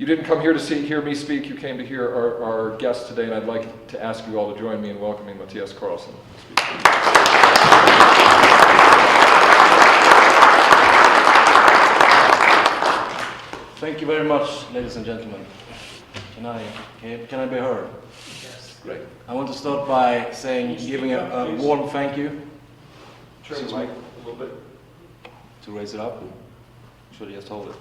You didn't come here to hear me speak, you came to hear our guest today, and I'd like to ask you all to join me in welcoming Mattias Karlsson. Thank you very much, ladies and gentlemen. Can I be heard? Yes. Great. I want to start by giving a warm thank you. Turn the mic a little bit. To raise it up. Should I just hold it?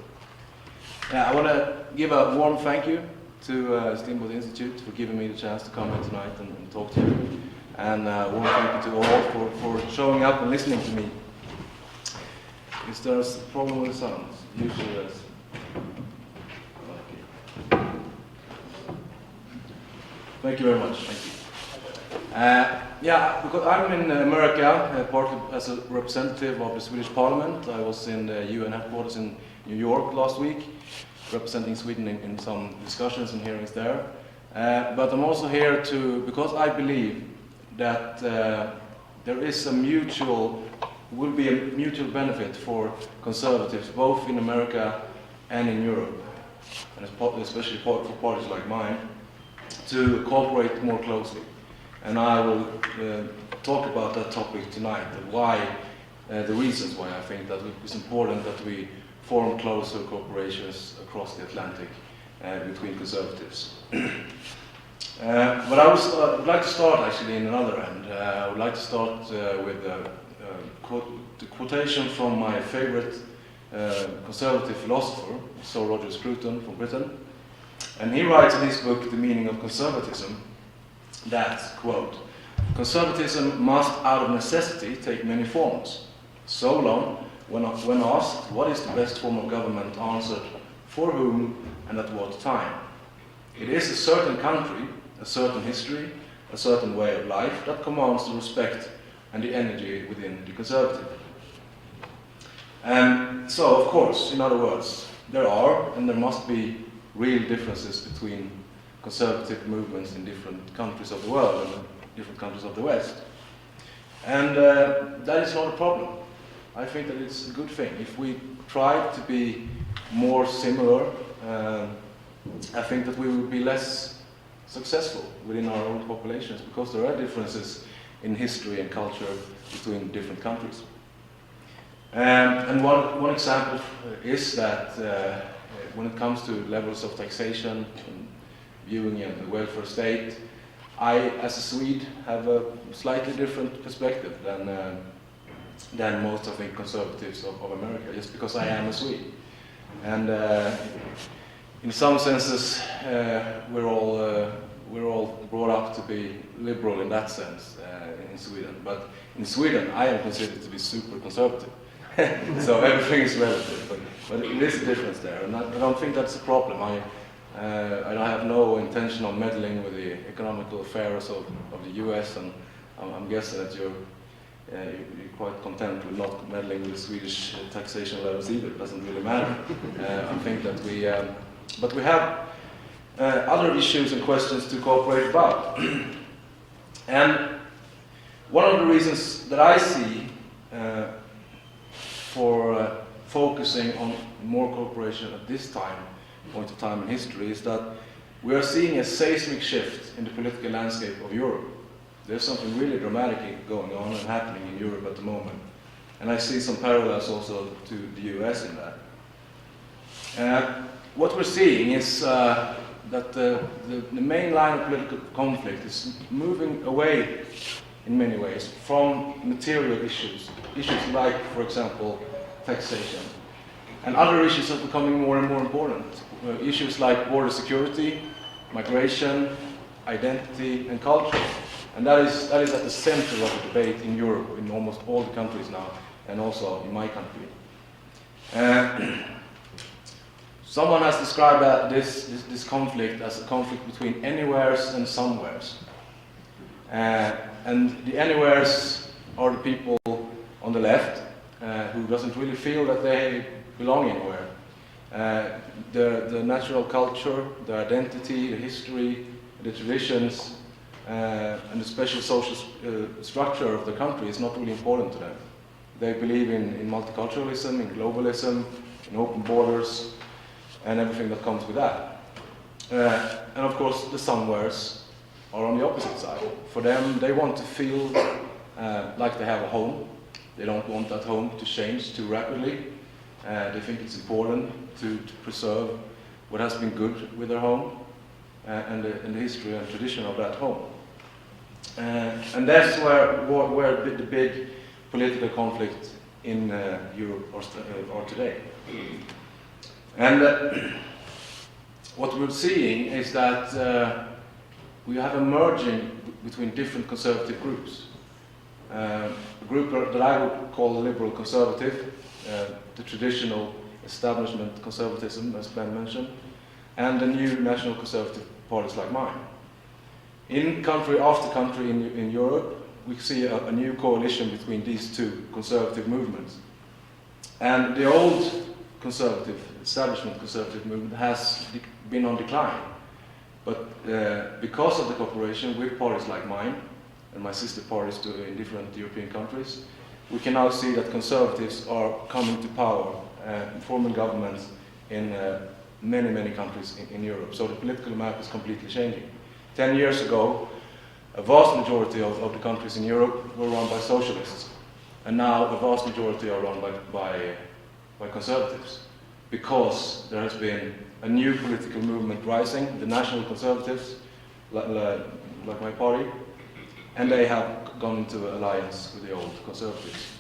Yeah, I want to give a warm thank you to Steamboat Institute for giving me the chance to come here tonight and talk to you. And a warm thank you to all for showing up and listening to me. Is there a problem with the sounds? Usually there is. Thank you very much. Thank you. Yeah, because I'm in America, partly as a representative of the Swedish Parliament. I was in the UN headquarters in New York last week, representing Sweden in some discussions and hearings there. But I'm also here because I believe that there is will be a mutual benefit for conservatives, both in America and in Europe, and especially for parties like mine, to cooperate more closely. And I will talk about that topic tonight, the reasons why I think that it's important that we form closer cooperations across the Atlantic between conservatives. But I would like to start actually in another end. I would like to start with the quotation from my favorite conservative philosopher, Sir Roger Scruton from Britain. And he writes in his book, The Meaning of Conservatism, that, quote, "Conservatism must out of necessity take many forms. Solon, when asked what is the best form of government, answered, for whom and at what time. It is a certain country, a certain history, a certain way of life that commands the respect and the energy within the conservative." And so, of course, in other words, there are and there must be real differences between conservative movements in different countries of the world and different countries of the West. And that is not a problem. I think that it's a good thing. If we try to be more similar, I think that we will be less successful within our own populations, because there are differences in history and culture between different countries. And one example is that when it comes to levels of taxation and viewing the welfare state, I, as a Swede, have a slightly different perspective than most, I think, conservatives of America, just because I am a Swede. And in some senses, we're all brought up to be liberal in that sense in Sweden. But in Sweden, I am considered to be super conservative. So everything is relative, but it is a difference there, and I don't think that's a problem. I have no intention of meddling with the economical affairs of the US, and I'm guessing that you're quite content with not meddling with the Swedish taxation levels either. It doesn't really matter. I think that but we have other issues and questions to cooperate about. And one of the reasons that I see for focusing on more cooperation at this point of time in history is that we are seeing a seismic shift in the political landscape of Europe. There's something really dramatic going on and happening in Europe at the moment. And I see some parallels also to the US in that. What we're seeing is that the main line of political conflict is moving away in many ways from material issues like, for example, taxation. And other issues are becoming more and more important. Issues like border security, migration, identity, and culture. And that is at the center of the debate in Europe, in almost all the countries now, and also in my country. Someone has described this conflict as a conflict between anywheres and somewheres. And the anywheres are the people on the left who doesn't really feel that they belong anywhere. The natural culture, the identity, the history, the traditions, and the special social structure of the country is not really important to them. They believe in multiculturalism, in globalism, in open borders, and everything that comes with that. And of course, the somewheres are on the opposite side. For them, they want to feel like they have a home. They don't want that home to change too rapidly. They think it's important to preserve what has been good with their home and the history and tradition of that home. And that's where the big political conflict in Europe are today. And what we're seeing is that we have a merging between different conservative groups. A group that I would call liberal conservative, the traditional establishment conservatism, as Ben mentioned, and the new national conservative parties like mine. In country after country in Europe, we see a new coalition between these two conservative movements. And the old conservative, establishment conservative movement has been on decline. But because of the cooperation with parties like mine, and my sister parties in different European countries, we can now see that conservatives are coming to power, forming governments in many, many countries in Europe. So the political map is completely changing. 10 years ago, a vast majority of the countries in Europe were run by socialists, and now a vast majority are run by conservatives, because there has been a new political movement rising, the national conservatives, like my party, and they have gone into alliance with the old conservatives.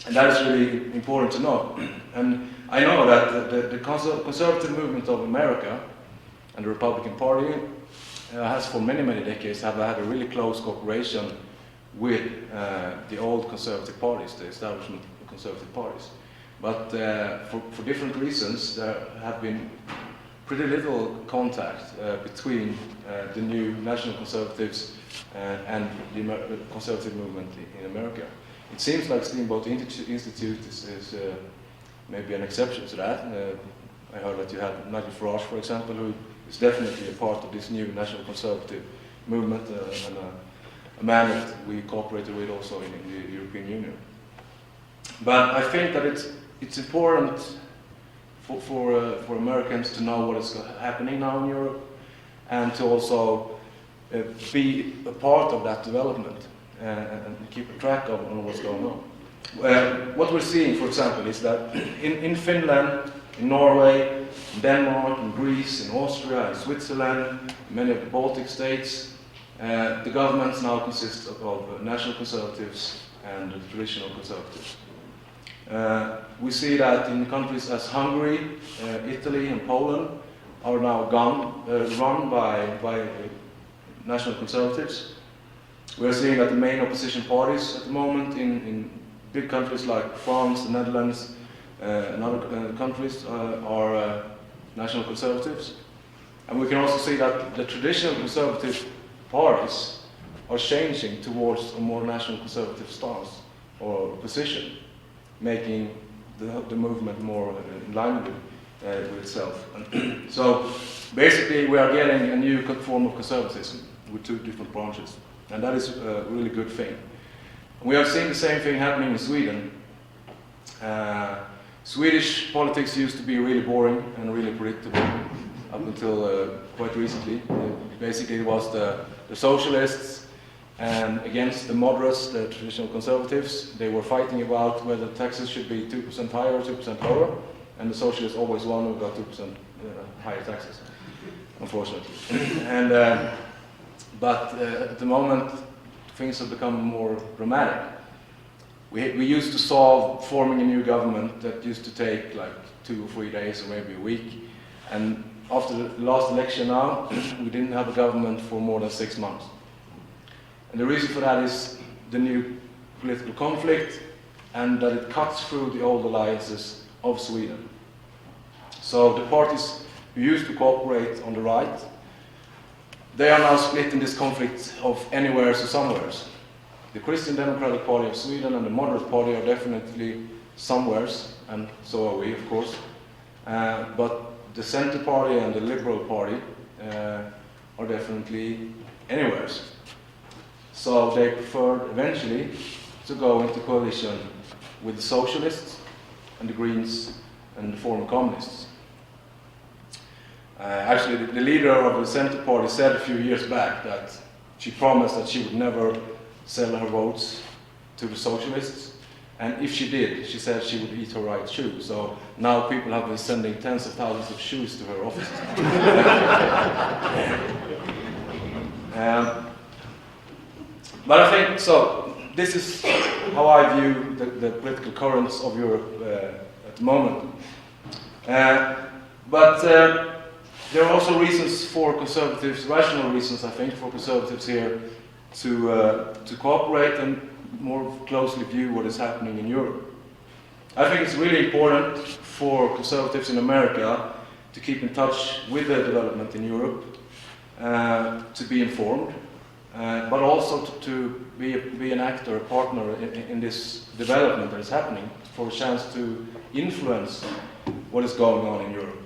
And that is really important to know. And I know that the conservative movement of America and the Republican Party has for many, many decades have had a really close cooperation with the old conservative parties, the establishment conservative parties. But for different reasons, there have been pretty little contact between the new national conservatives and the conservative movement in America. It seems like Steamboat Institute is maybe an exception to that. I heard that you had Nigel Farage, for example, who is definitely a part of this new national conservative movement and a man that we cooperated with also in the European Union. But I think that it's important for Americans to know what is happening now in Europe, and to also be a part of that development and keep a track of on what's going on. What we're seeing, for example, is that in Finland, in Norway, in Denmark, in Greece, in Austria, in Switzerland, many of the Baltic states, the governments now consist of national conservatives and traditional conservatives. We see that in countries as Hungary, Italy and Poland are now run by national conservatives. We are seeing that the main opposition parties at the moment in big countries like France, the Netherlands and other countries are national conservatives. And we can also see that the traditional conservative parties are changing towards a more national conservative stance or position, making the movement more in line with itself. So basically we are getting a new form of conservatism with two different branches, and that is a really good thing. We have seen the same thing happening in Sweden. Swedish politics used to be really boring and really predictable up until quite recently. Basically it was the socialists and against the moderates, the traditional conservatives. They were fighting about whether taxes should be 2% higher or 2% lower, and the socialists always won who got 2% higher taxes, unfortunately. But at the moment, things have become more dramatic. We used to solve forming a new government that used to take like 2 or 3 days or maybe a week, and after the last election now, we didn't have a government for more than 6 months. And the reason for that is the new political conflict, and that it cuts through the old alliances of Sweden. So the parties who used to cooperate on the right, they are now split in this conflict of anywheres or somewheres. The Christian Democratic Party of Sweden and the Moderate Party are definitely somewheres, and so are we, of course. But the Center Party and the Liberal Party are definitely anywheres. So they preferred eventually to go into coalition with the Socialists and the Greens and the former Communists. Actually, the leader of the Center Party said a few years back that she promised that she would never sell her votes to the socialists, and if she did, she said she would eat her right shoe. So now people have been sending tens of thousands of shoes to her offices. But I think, so this is how I view the political currents of Europe at the moment. But there are also reasons for conservatives, rational reasons I think, for conservatives here to cooperate and more closely view what is happening in Europe. I think it's really important for conservatives in America to keep in touch with the development in Europe, to be informed, but also to be an actor, a partner in this development that is happening, for a chance to influence what is going on in Europe.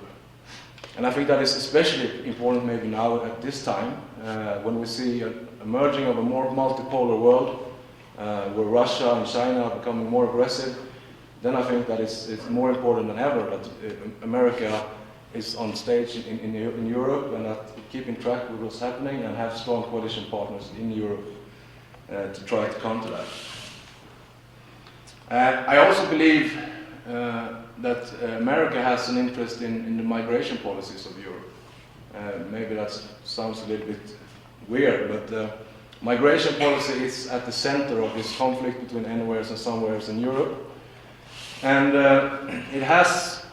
And I think that is especially important maybe now at this time, when we see a merging of a more multipolar world, where Russia and China are becoming more aggressive. Then I think that it's more important than ever that America is on stage in Europe, and that keeping track with what's happening and have strong coalition partners in Europe to try to counter that. I also believe that America has an interest in the migration policies of Europe. Maybe that sounds a little bit weird, but migration policy is at the center of this conflict between anywheres and somewheres in Europe. And it has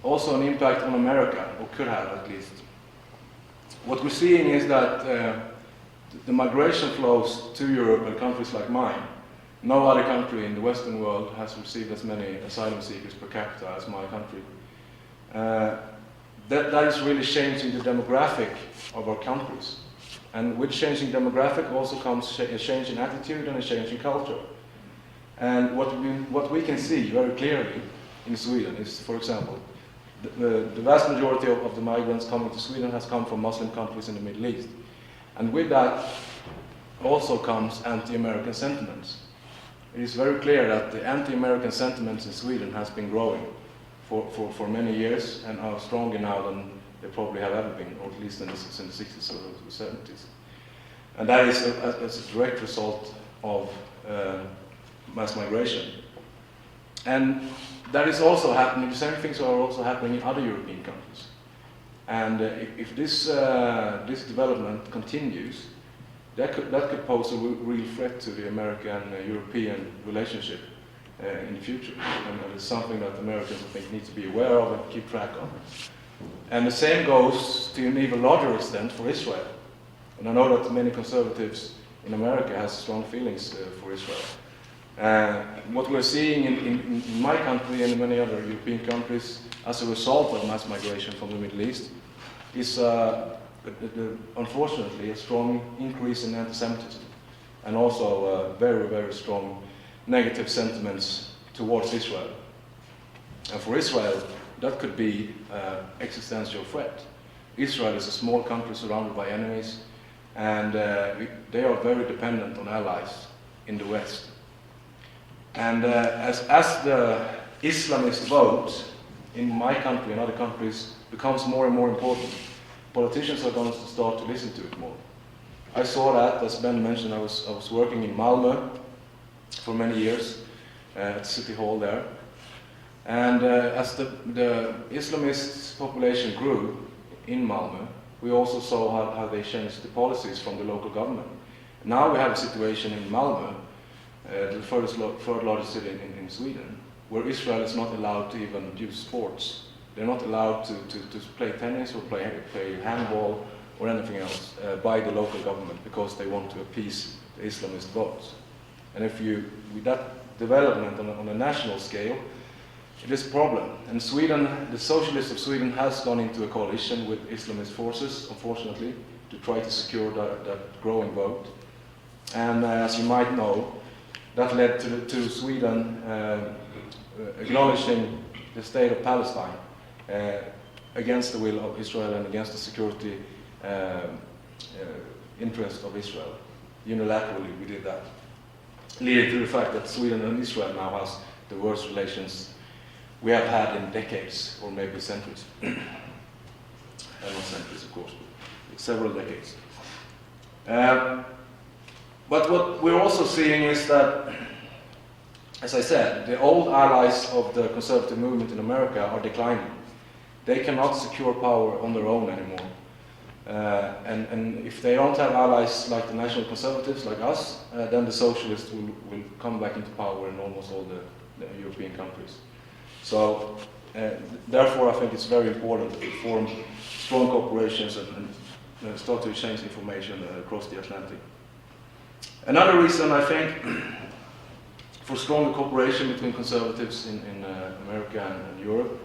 also an impact on America, or could have at least. What we're seeing is that the migration flows to Europe and countries like mine, no other country in the Western world has received as many asylum seekers per capita as my country. That is really changing the demographic of our countries. And with changing demographic also comes a change in attitude and a change in culture. And what we can see very clearly in Sweden is, for example, the vast majority of the migrants coming to Sweden has come from Muslim countries in the Middle East. And with that also comes anti-American sentiments. It is very clear that the anti-American sentiments in Sweden has been growing for many years and are stronger now than they probably have ever been, or at least since the 60s or the 70s. And that is a direct result of mass migration. And that is also happening, the same things are also happening in other European countries. And if this development continues, that could pose a real threat to the American-European relationship in the future. And it's something that Americans, I think, need to be aware of and keep track of. And the same goes to an even larger extent for Israel. And I know that many conservatives in America have strong feelings for Israel. What we're seeing in my country and in many other European countries as a result of mass migration from the Middle East is unfortunately a strong increase in anti-Semitism and also very, very strong negative sentiments towards Israel. And for Israel, that could be existential threat. Israel is a small country surrounded by enemies, and they are very dependent on allies in the West. And as the Islamist vote in my country and other countries becomes more and more important, politicians are going to start to listen to it more. I saw that, as Ben mentioned, I was working in Malmö for many years at City Hall there. And as the Islamist population grew in Malmö, we also saw how they changed the policies from the local government. Now we have a situation in Malmö, the third largest city in Sweden, where Israel is not allowed to even use sports. They're not allowed to play tennis or play handball or anything else by the local government because they want to appease the Islamist votes. And with that development on a national scale, it is a problem. And Sweden, the socialists of Sweden has gone into a coalition with Islamist forces, unfortunately, to try to secure that growing vote. And as you might know, that led to Sweden acknowledging the state of Palestine against the will of Israel and against the security interest of Israel. Unilaterally, we did that, leading to the fact that Sweden and Israel now has the worst relations we have had in decades or maybe centuries. not centuries, of course, but several decades. But what we're also seeing is that, as I said, the old allies of the conservative movement in America are declining. They cannot secure power on their own anymore. And if they don't have allies like the national conservatives, like us, then the socialists will come back into power in almost all the European countries. So, therefore, I think it's very important to form strong corporations and start to exchange information across the Atlantic. Another reason, I think, for stronger cooperation between conservatives in America and Europe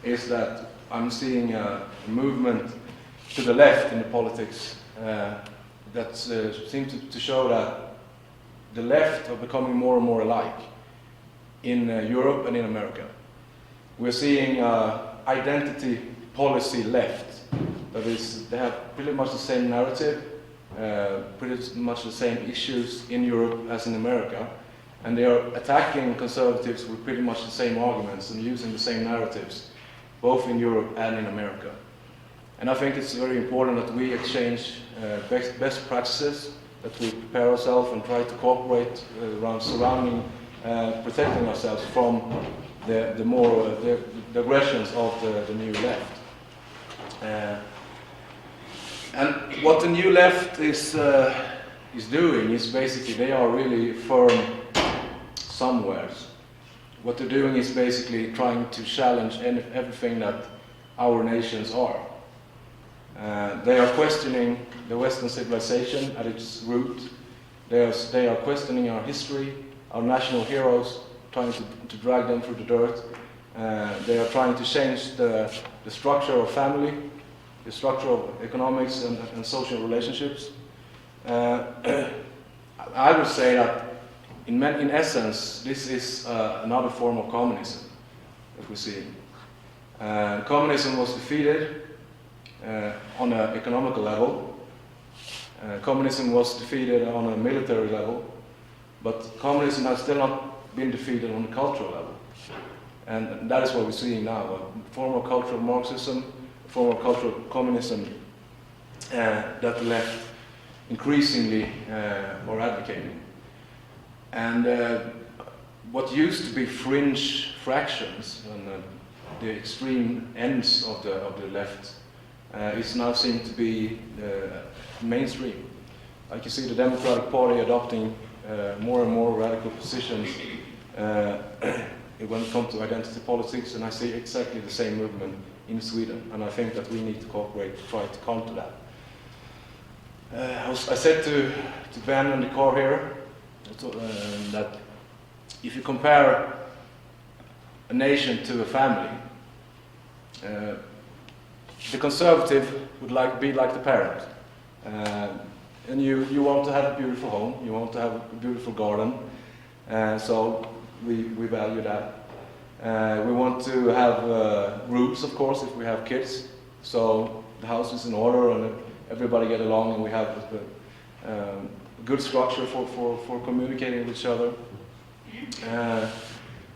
is that I'm seeing a movement to the left in the politics that seems to show that the left are becoming more and more alike in Europe and in America. We're seeing identity policy left. That is, they have pretty much the same narrative, pretty much the same issues in Europe as in America, and they are attacking conservatives with pretty much the same arguments and using the same narratives, both in Europe and in America. And I think it's very important that we exchange best practices, that we prepare ourselves and try to cooperate around surrounding, protecting ourselves from the aggressions of the new left. And what the new left is doing is basically they are really firm somewheres. What they're doing is basically trying to challenge everything that our nations are. They are questioning the Western civilization at its root. They are questioning our history, our national heroes, trying to drag them through the dirt. They are trying to change the structure of family, the structure of economics and social relationships. I would say that in essence, this is another form of communism that we see. Communism was defeated on an economical level. Communism was defeated on a military level, but communism has still not been defeated on a cultural level. And that is what we're seeing now, a form of cultural Marxism, a form of cultural communism that the left increasingly are advocating. And what used to be fringe fractions and the extreme ends of the left is now seen to be mainstream. Like you see the Democratic Party adopting more and more radical positions when it comes to identity politics, and I see exactly the same movement in Sweden, and I think that we need to cooperate to try to counter that. I said to Ben in the car here that if you compare a nation to a family, the conservative would be like the parent. And you want to have a beautiful home, you want to have a beautiful garden, so we value that. We want to have rules, of course, if we have kids, so the house is in order and everybody get along and we have a good structure for communicating with each other.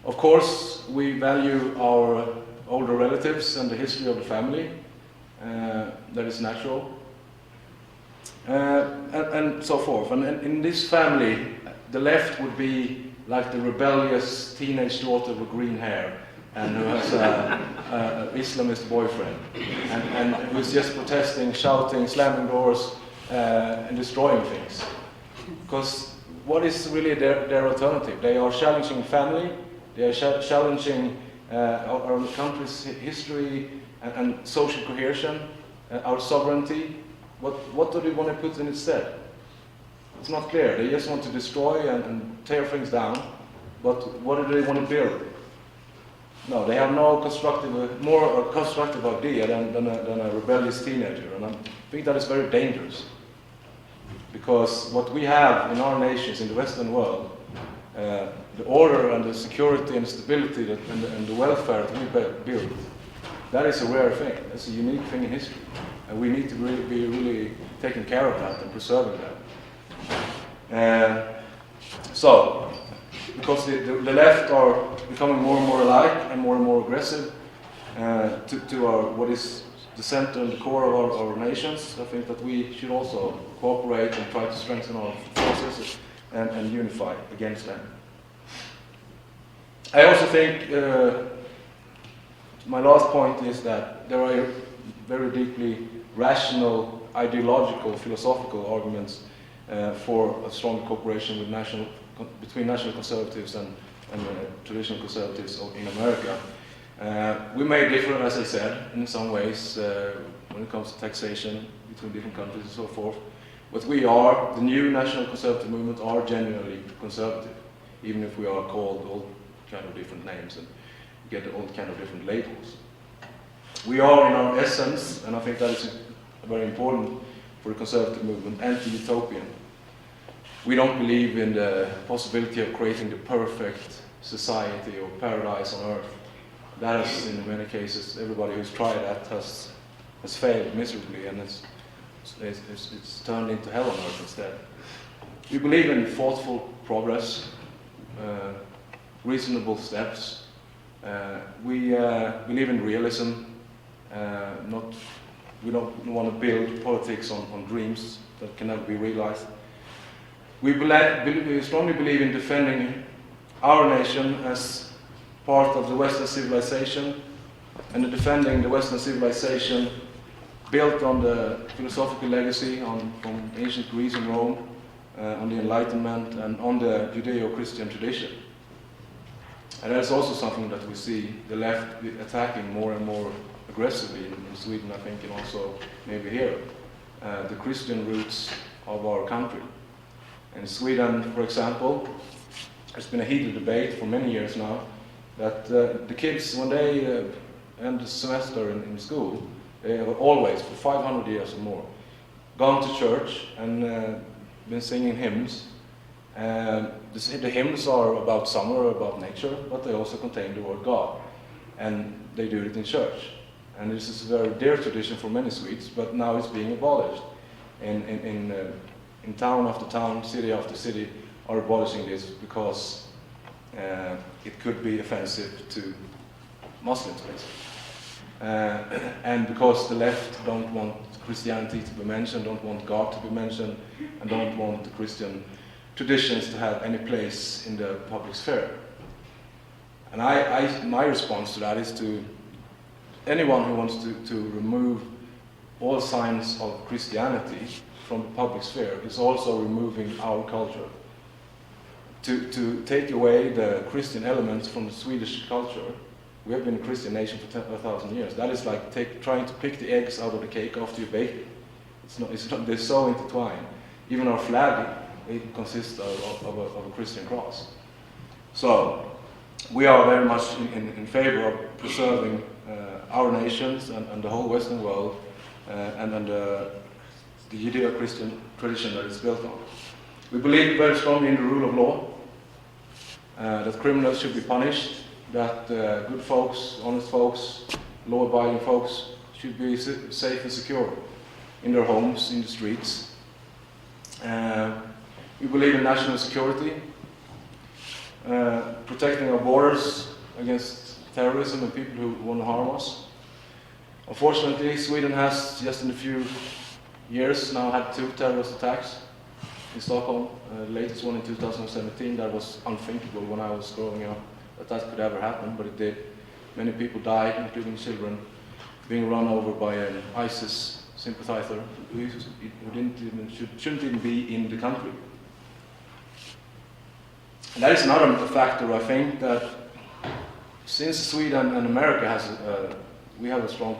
Of course, we value our older relatives and the history of the family. That is natural. And so forth. And in this family, the left would be like the rebellious teenage daughter with green hair and who has an Islamist boyfriend and who's just protesting, shouting, slamming doors and destroying things. Because what is really their alternative? They are challenging family, they are challenging our country's history and social cohesion, our sovereignty. What do they want to put in instead? It's not clear. They just want to destroy and tear things down, but what do they want to build? No, they have no more constructive idea than a rebellious teenager, and I think that is very dangerous. Because what we have in our nations, in the Western world, the order and the security and stability and the welfare that we build, that is a rare thing. That's a unique thing in history. And we need to be really taking care of that and preserving that. So, because the left are becoming more and more alike and more aggressive to our what is the center and the core of our nations, I think that we should also cooperate and try to strengthen our forces and unify against them. I also think my last point is that there are very deeply rational, ideological, philosophical arguments for a strong cooperation with between national conservatives and traditional conservatives in America. We may differ, as I said, in some ways when it comes to taxation between different countries and so forth. But the new national conservative movement are genuinely conservative, even if we are called all kind of different names and get all kind of different labels. We are in our essence, and I think that is very important for the conservative movement, anti-utopian. We don't believe in the possibility of creating the perfect society or paradise on earth. That is, in many cases, everybody who's tried that has failed miserably, and it's turned into hell on earth instead. We believe in thoughtful progress, reasonable steps. We believe in realism. We don't want to build politics on dreams that can never be realized. We strongly believe in defending our nation as part of the Western civilization, and defending the Western civilization built on the philosophical legacy from ancient Greece and Rome, on the Enlightenment, and on the Judeo-Christian tradition. And that's also something that we see the left attacking more and more aggressively in Sweden, I think, and also maybe here, the Christian roots of our country. In Sweden, for example, there's been a heated debate for many years now that the kids, when they end the semester in school, they have always, for 500 years or more, gone to church and been singing hymns. The hymns are about summer, about nature, but they also contain the word God. And they do it in church. And this is a very dear tradition for many Swedes, but now it's being abolished. In town after town, city after city, are abolishing this because it could be offensive to Muslims, basically. And because the left don't want Christianity to be mentioned, don't want God to be mentioned, and don't want the Christian traditions to have any place in the public sphere. And my response to that is to anyone who wants to remove all signs of Christianity from the public sphere is also removing our culture. To take away the Christian elements from the Swedish culture, we have been a Christian nation for 1,000 years. That is like trying to pick the eggs out of the cake after you bake it. They're so intertwined. Even our flag, it consists of a Christian cross. So we are very much in favor of preserving our nations and the whole Western world and the Judeo-Christian tradition that it's built on. We believe very strongly in the rule of law, that criminals should be punished, that good folks, honest folks, law-abiding folks should be safe and secure in their homes, in the streets. We believe in national security, protecting our borders against terrorism and people who want to harm us. Unfortunately, Sweden has, just in a few years now, had 2 terrorist attacks in Stockholm. The latest one in 2017. That was unthinkable when I was growing up, that could ever happen, but it did. Many people died, including children, being run over by an ISIS sympathizer who shouldn't even be in the country. And that is another factor, I think, that since Sweden and America we have a strong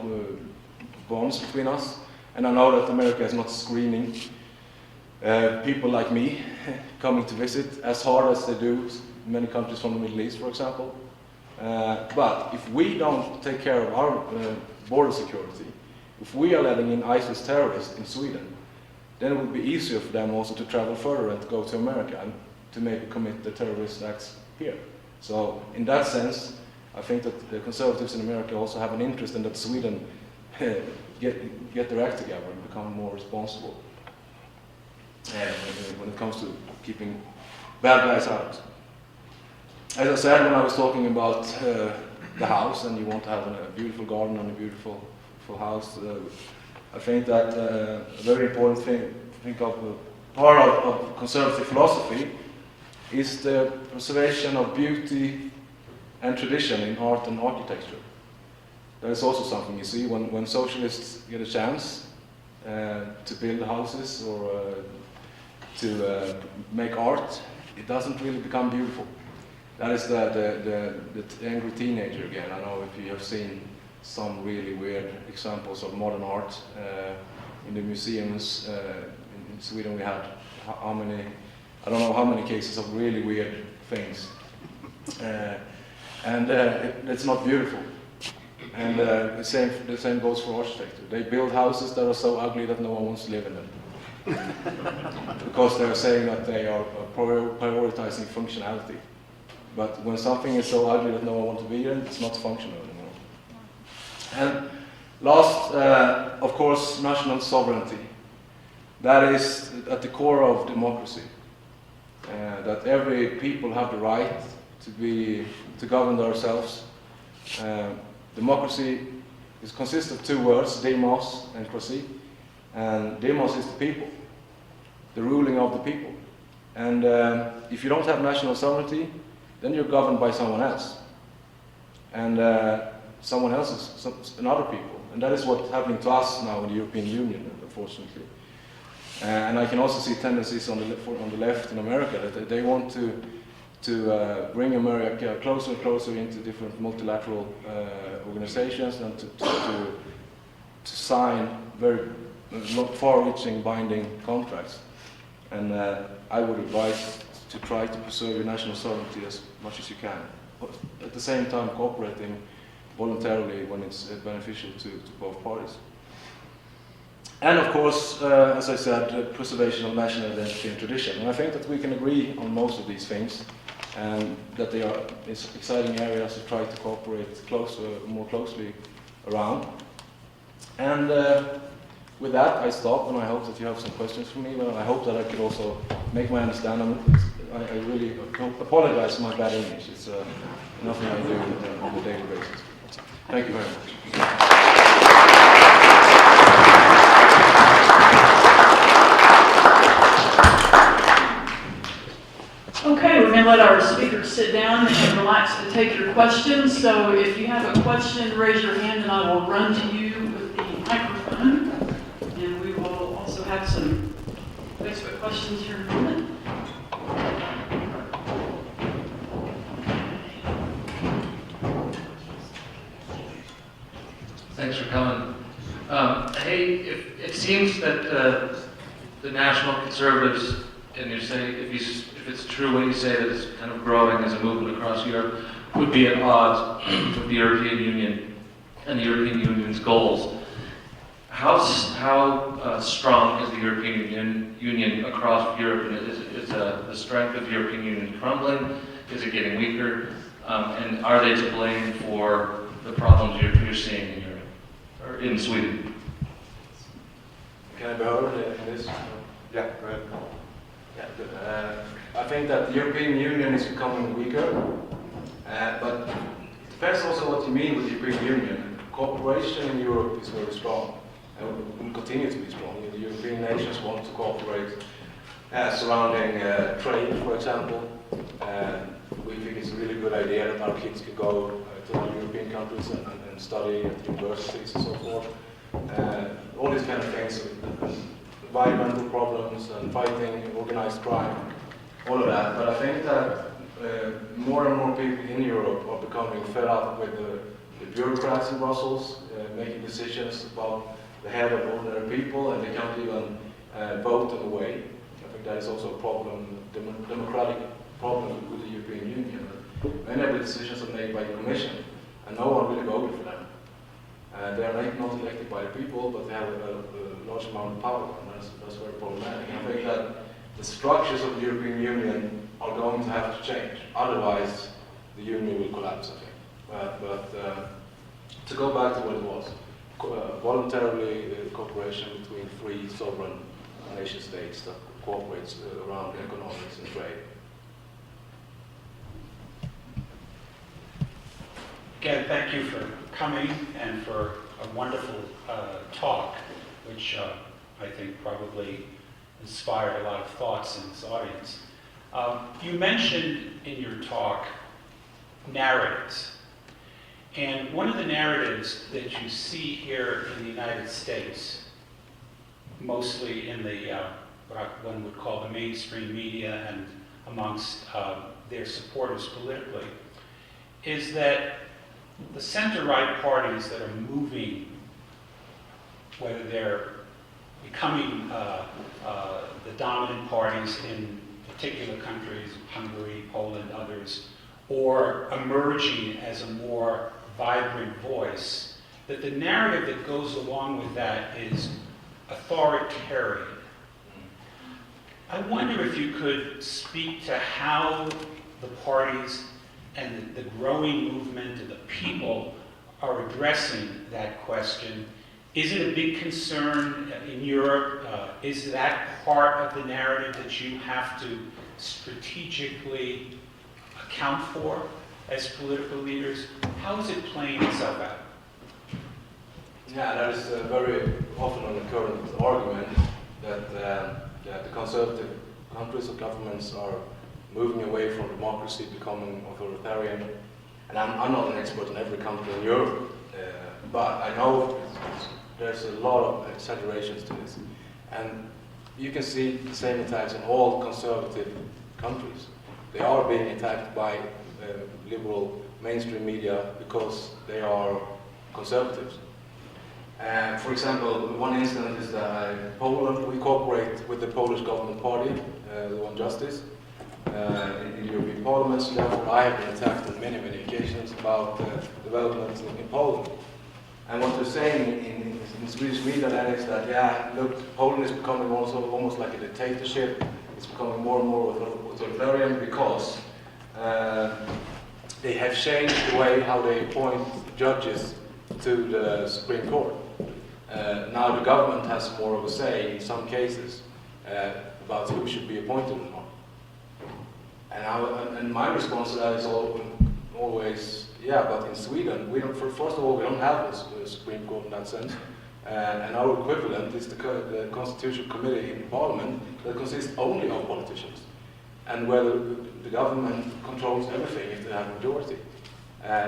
bonds between us, and I know that America is not screening people like me coming to visit as hard as they do many countries from the Middle East, for example. But if we don't take care of our border security, if we are letting in ISIS terrorists in Sweden, then it would be easier for them also to travel further and to go to America and to maybe commit the terrorist acts here. So in that sense, I think that the conservatives in America also have an interest in that Sweden get their act together and become more responsible when it comes to keeping bad guys out. As I said when I was talking about the house, and you want to have a beautiful garden and a beautiful beautiful house. I think that a very important part of conservative philosophy is the preservation of beauty and tradition in art and architecture. That is also something you see when socialists get a chance to build houses or to make art, it doesn't really become beautiful. That is the angry teenager again. I know if you have seen some really weird examples of modern art in the museums. In Sweden we had how many, I don't know how many cases of really weird things. It's not beautiful. And the same goes for architecture. They build houses that are so ugly that no one wants to live in them. Because they're saying that they are prioritizing functionality. But when something is so ugly that no one wants to be in, it's not functional anymore. And last, of course, national sovereignty. That is at the core of democracy. That every people have the right to govern themselves. Democracy consists of two words, demos and krasi. And demos is the people, the ruling of the people. And if you don't have national sovereignty, then you're governed by someone else. And someone else is another people. And that is what's happening to us now in the European Union, unfortunately. And I can also see tendencies on the left in America that they want to bring America closer and closer into different multilateral organizations and to sign very far-reaching binding contracts. And I would advise to try to preserve your national sovereignty as much as you can, but at the same time cooperating voluntarily when it's beneficial to both parties. And of course, as I said, preservation of national identity and tradition. And I think that we can agree on most of these things, and that they are exciting areas to try to cooperate more closely around. And with that, I stop, and I hope that you have some questions for me. Well, I hope that I could also make my understanding. I really apologize for my bad English. It's nothing I do on a daily basis. Thank you very much. Okay, we're going to let our speakers sit down and relax to take your questions. So if you have a question, raise your hand and I will run to you with the microphone. And we will also have some Facebook questions here in a moment. Thanks for coming. Hey, it seems that the National Conservatives, and you say, if it's true when you say that it's kind of growing as a movement across Europe, would be at odds with the European Union and the European Union's goals. How strong is the European Union across Europe? And is the strength of the European Union crumbling? Is it getting weaker? And are they to blame for the problems you're seeing in Europe, or in Sweden? Can I be heard in this? Yeah, go ahead. Yeah, good. I think that the European Union is becoming weaker, but it depends also what you mean with the European Union. Cooperation in Europe is very strong and will continue to be strong. The European nations want to cooperate surrounding trade, for example. We think it's a really good idea that our kids can go to other European countries and study at universities and so forth. All these kind of things, environmental problems and fighting organized crime, all of that. But I think that more and more people in Europe are becoming fed up with the bureaucrats in Brussels making decisions about the head of ordinary people, and they can't even vote in a way. I think that is also a problem, democratic problem with the European Union. Many of the decisions are made by the Commission, and no one really voted for them. They are not elected by the people, but they have a large amount of power, and that's very problematic. I think that the structures of the European Union are going to have to change. Otherwise, the Union will collapse, I think. But to go back to what it was, voluntarily cooperation between free sovereign nation states that cooperates around economics and trade. Again, thank you for coming and for a wonderful talk, which I think probably inspired a lot of thoughts in this audience. You mentioned in your talk narratives. And one of the narratives that you see here in the United States, mostly in the what one would call the mainstream media and amongst their supporters politically, is that the center-right parties that are moving, whether they're becoming the dominant parties in particular countries, Hungary, Poland, others, or emerging as a more vibrant voice, that the narrative that goes along with that is authoritarian. I wonder if you could speak to how the parties and the growing movement and the people are addressing that question. Is it a big concern in Europe? Is that part of the narrative that you have to strategically account for as political leaders? How is it playing itself out? Yeah, that is very often an recurrent argument that the conservative countries or governments are moving away from democracy, becoming authoritarian. And I'm not an expert in every country in Europe, but I know there's a lot of exaggerations to this. And you can see the same attacks in all conservative countries. They are being attacked by liberal mainstream media because they are conservatives. For example, one instance is that in Poland, we cooperate with the Polish government party, the One Justice, in the European Parliament, so therefore I have been attacked on many, many occasions about developments in Poland. And what they're saying in Swedish media that is that, yeah, look, Poland is becoming also almost like a dictatorship. It's becoming more and more authoritarian because they have changed the way how they appoint judges to the Supreme Court. Now the government has more of a say in some cases about who should be appointed or not. And my response to that is always, yeah, but in Sweden, we don't, first of all, we don't have a Supreme Court in that sense. And our equivalent is the Constitutional Committee in Parliament that consists only of politicians. And where the government controls everything if they have a majority.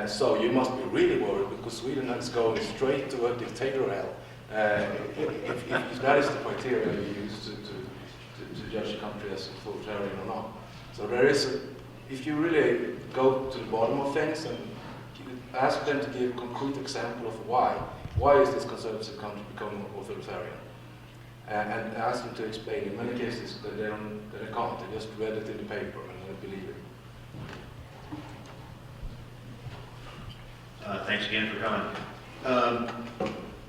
So you must be really worried because Sweden is going straight to a dictatorial. If that is the criteria you use to judge a country as authoritarian or not. So there is, if you really go to the bottom of things and ask them to give a concrete example of why is this conservative country becoming authoritarian? And ask them to explain. In many cases, that they can't. They just read it in the paper and they believe it. Thanks again for coming.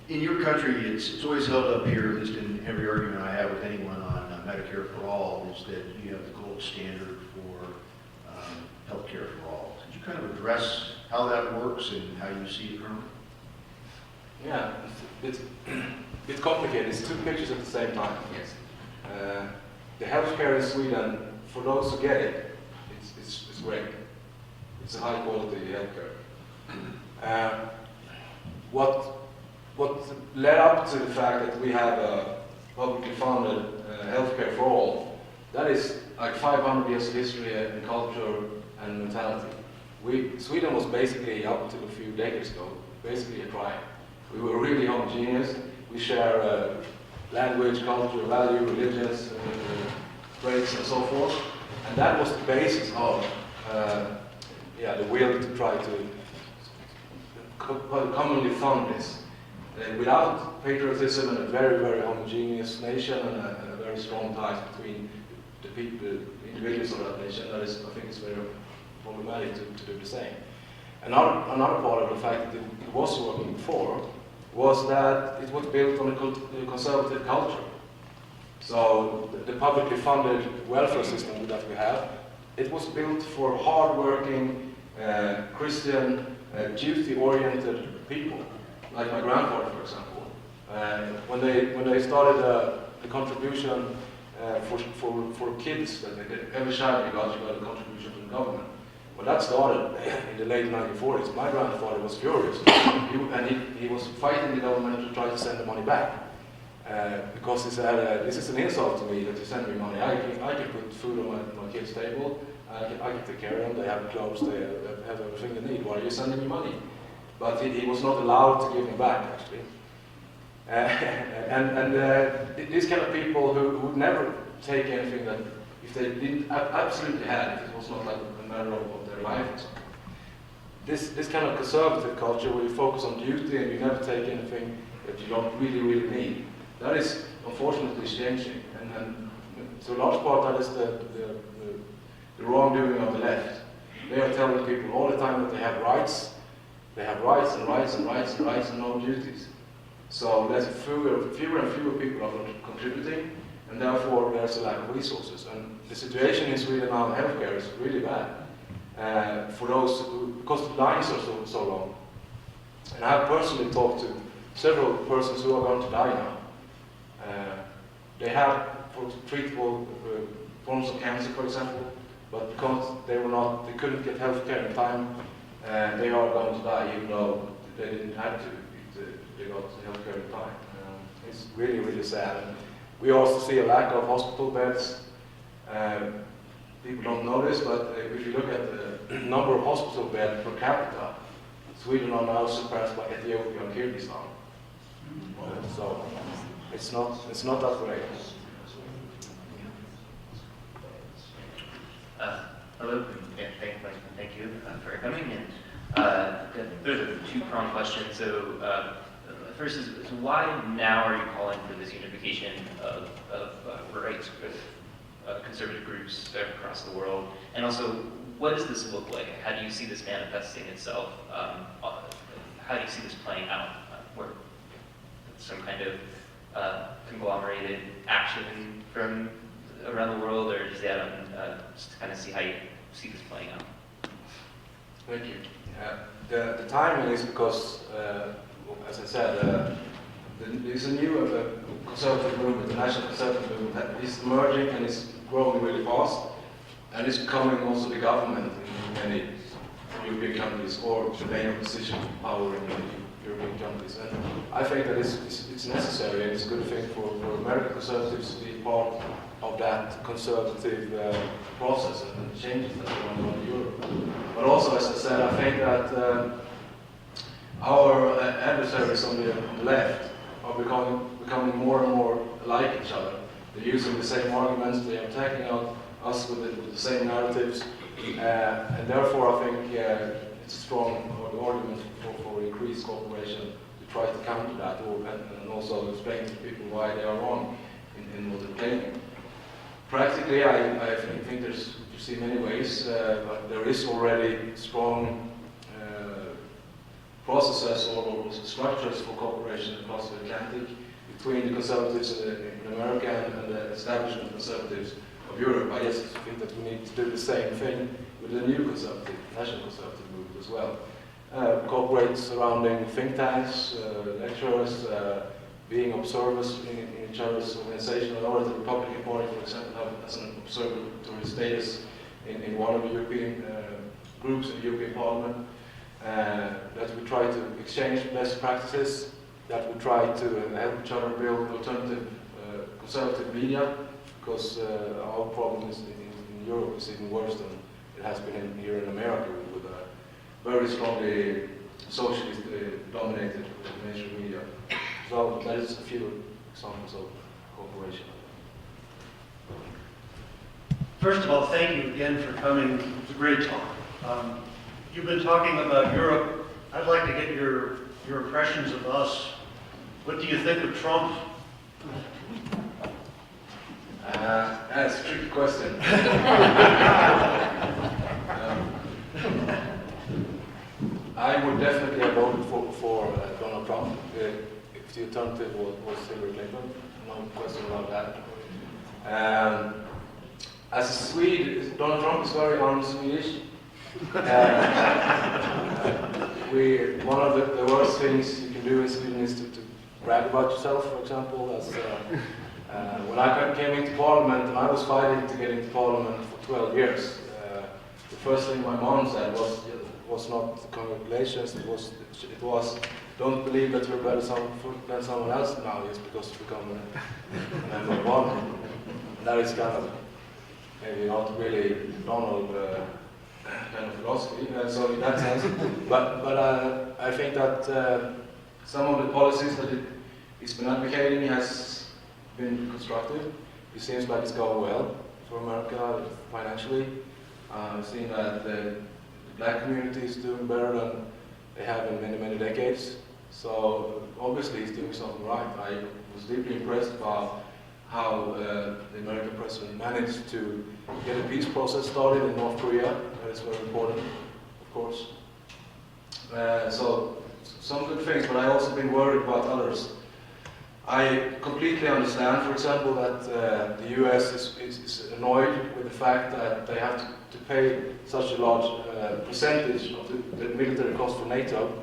In your country, it's always held up here, at least in every argument I have with anyone on Medicare for All, is that you have the gold standard for healthcare for all. Could you kind of address how that works and how you see it currently? Yeah, it's complicated. It's two pictures at the same time. Yes. The healthcare in Sweden, for those who get it, it's great. It's a high quality healthcare. What led up to the fact that we have a publicly funded healthcare for all, that is like 500 years of history and culture and mentality. Sweden was basically, up until a few decades ago, basically a tribe. We were really homogeneous. We share language, culture, value, religions, traits, and so forth. And that was the basis of the will to try to commonly fund this. Without patriotism and a very, very homogeneous nation and a very strong ties between the people, the individuals of that nation, I think it's very problematic to do the same. Another part of the fact that it was working before was that it was built on a conservative culture. So the publicly funded welfare system that we have, it was built for hard-working, Christian, duty-oriented people, like my grandfather, for example. When they started the contribution for kids, that every child you got a contribution from the government. When that started in the late 1940s, my grandfather was furious. He was fighting the government to try to send the money back. Because he said, this is an insult to me that you send me money. I can put food on my kids' table, I can take care of them, they have clothes, they have everything they need. Why are you sending me money? But he was not allowed to give me back, actually. These kind of people who would never take anything that, if they didn't absolutely had it, it was not like a matter of their life. This kind of conservative culture where you focus on duty and you never take anything that you don't really need, that is unfortunately changing. And to a large part that is the wrongdoing of the left. They are telling people all the time that they have rights. They have rights and rights and rights and rights and no duties. So there's fewer and fewer people are contributing, and therefore there's a lack of resources. And the situation in Sweden now in healthcare is really bad for those because the lines are so long. And I have personally talked to several persons who are going to die now. They have treatable forms of cancer, for example, but because they couldn't get healthcare in time, they are going to die even though they didn't have to. They got healthcare in time. It's really sad. And we also see a lack of hospital beds. People don't know this, but if you look at the number of hospital beds per capita, Sweden are now surpassed by Ethiopia and Kyrgyzstan. So it's not that great. Hello, thank you for coming in. There's a two-pronged question. So first is why now are you calling for this unification of rights with conservative groups across the world? And also, what does this look like? How do you see this manifesting itself? How do you see this playing out? Where some kind of conglomerated action from around the world, or just just to kind of see how you see this playing out? Thank you. The timing is because, as I said, there's a new conservative movement, the national conservative movement, that is emerging and is growing really fast, and is becoming also the government in many European countries, or the main opposition power in many European countries. And I think that it's necessary, and it's a good thing for American conservatives to be part of that conservative process and the changes that are going on in Europe. But also, as I said, I think that our adversaries on the left are becoming more and more like each other. They're using the same arguments, they're attacking us with the same narratives, and therefore I think it's a strong argument for increased cooperation to try to counter that, and also explain to people why they are wrong in what they're claiming. Practically, I think you see many ways, but there is already strong processes or structures for cooperation across the Atlantic between the conservatives in America and the establishment conservatives of Europe. I just think that we need to do the same thing with the new conservative, national conservative movement as well. Cooperate surrounding think tanks, lecturers, being observers in each other's organization. I know that the Republican Party, for example, has an observatory status in one of the European groups in the European Parliament. That we try to exchange best practices, that we try to help each other build alternative conservative media, because our problem is in Europe is even worse than it has been here in America, with a very strongly socialist dominated mainstream media. So that is a few examples of cooperation. First of all, thank you again for coming. It's a great talk. You've been talking about Europe. I'd like to get your impressions of us. What do you think of Trump? That's a tricky question. I would definitely have voted for Donald Trump if the alternative was Hillary Clinton. No question about that. As a Swede, Donald Trump is very un-Swedish. One of the worst things you can do in Sweden is to brag about yourself, for example. When I came into Parliament, and I was fighting to get into Parliament for 12 years, the first thing my mom said was not congratulations. It was don't believe that you're better than someone else now just because you become a member of parliament. And that is kind of maybe not really Donald kind of philosophy. So in that sense, but I think that some of the policies that he's been advocating has been constructive. It seems like it's going well for America financially. I've seen that the black community is doing better than they have in many, many decades. So obviously he's doing something right. I was deeply impressed by how the American president managed to get a peace process started in North Korea. That is very important, of course. So some good things, but I've also been worried about others. I completely understand, for example, that the US is annoyed with the fact that they have to pay such a large percentage of the military cost for NATO,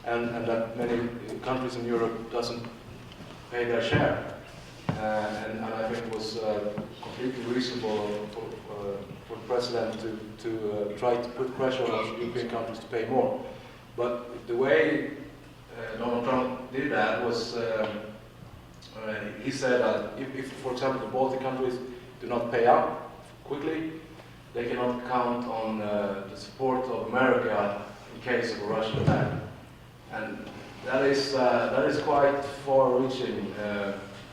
and that many countries in Europe doesn't pay their share. And I think it was completely reasonable for the president to try to put pressure on European countries to pay more. But the way Donald Trump did that was he said that if, for example, the Baltic countries do not pay up quickly, they cannot count on the support of America in case of a Russian attack. And that is quite far-reaching,